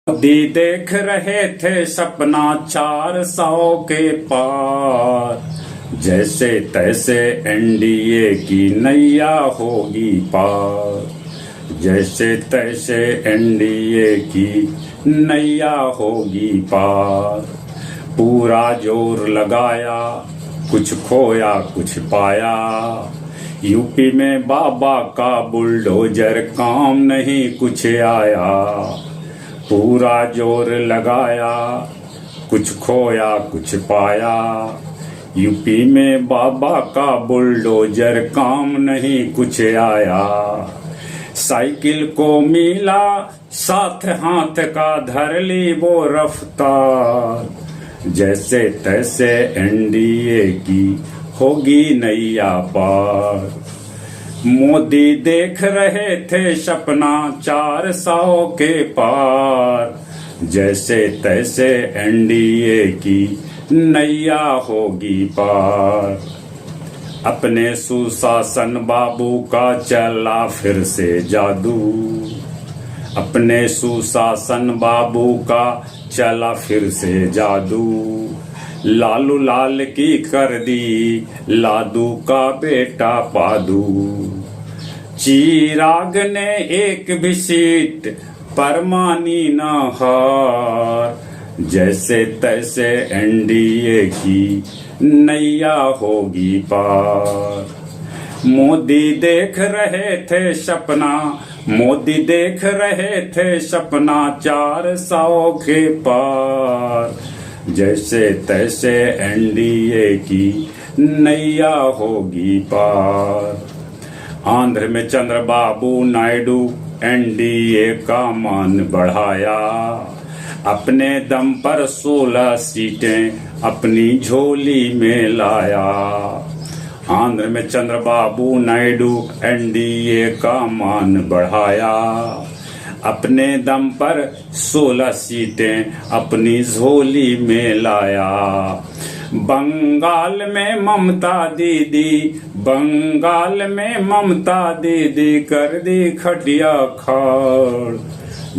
मोदी देख रहे थे सपना 400 के पार, जैसे तैसे एनडीए की नैया होगी पार, जैसे तैसे एनडीए की नैया होगी पार। पूरा जोर लगाया, कुछ खोया कुछ पाया, यूपी में बाबा का बुलडोजर काम नहीं कुछ आया। पूरा जोर लगाया, कुछ खोया कुछ पाया, यूपी में बाबा का बुलडोजर काम नहीं कुछ आया। साइकिल को मिला साथ हाथ का धर ली वो रफ्तार, जैसे तैसे एनडीए की होगी नैया पार। मोदी देख रहे थे सपना 400 के पार, जैसे तैसे एनडीए की नैया होगी पार। अपने सुशासन बाबू का चला फिर से जादू, अपने सुशासन बाबू का चला फिर से जादू। लालू लाल की कर दी लादू का बेटा पादू। चिराग ने एक भी सीट पर मानी न हार, जैसे तैसे एनडीए की नैया होगी पार। मोदी देख रहे थे सपना, मोदी देख रहे थे सपना 400 के पार, जैसे तैसे एनडीए की नैया होगी पार। आंध्र में चंद्रबाबू नायडू एनडीए का मान बढ़ाया, अपने दम पर 16 सीटें अपनी झोली में लाया। आंध्र में चंद्रबाबू नायडू एनडीए का मान बढ़ाया, अपने दम पर 16 सीटें अपनी झोली में लाया। बंगाल में ममता दीदी, बंगाल में ममता दीदी कर दी खटिया खाड़,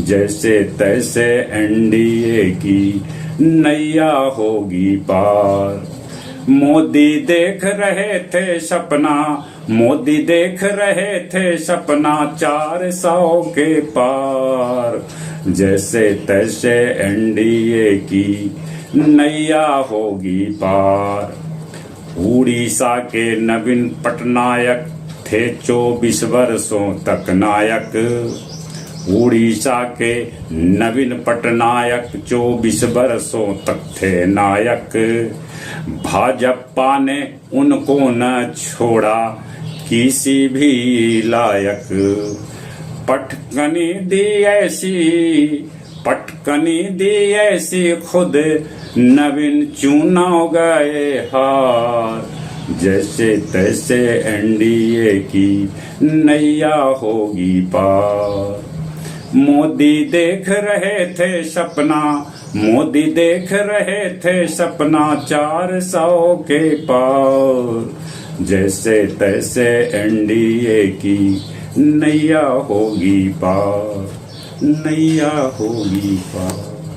जैसे तैसे एनडीए की नैया होगी पार। मोदी देख रहे थे सपना, मोदी देख रहे थे सपना 400 के पार, जैसे तैसे एनडीए की नैया होगी पार। उड़ीसा के नवीन पटनायक थे 24 वर्षों तक नायक, उड़ीसा के नवीन पटनायक 24 वर्षों तक थे नायक। भाजपा ने उनको न छोड़ा किसी भी लायक। पटकनी दी ऐसी, पटकनी दी ऐसी खुद नवीन चुनाव गए हार, जैसे तैसे एनडीए की नैया होगी पार। मोदी देख रहे थे सपना, मोदी देख रहे थे सपना 400 के पार, जैसे तैसे एनडीए की नैया होगी पार, नैया होगी पार।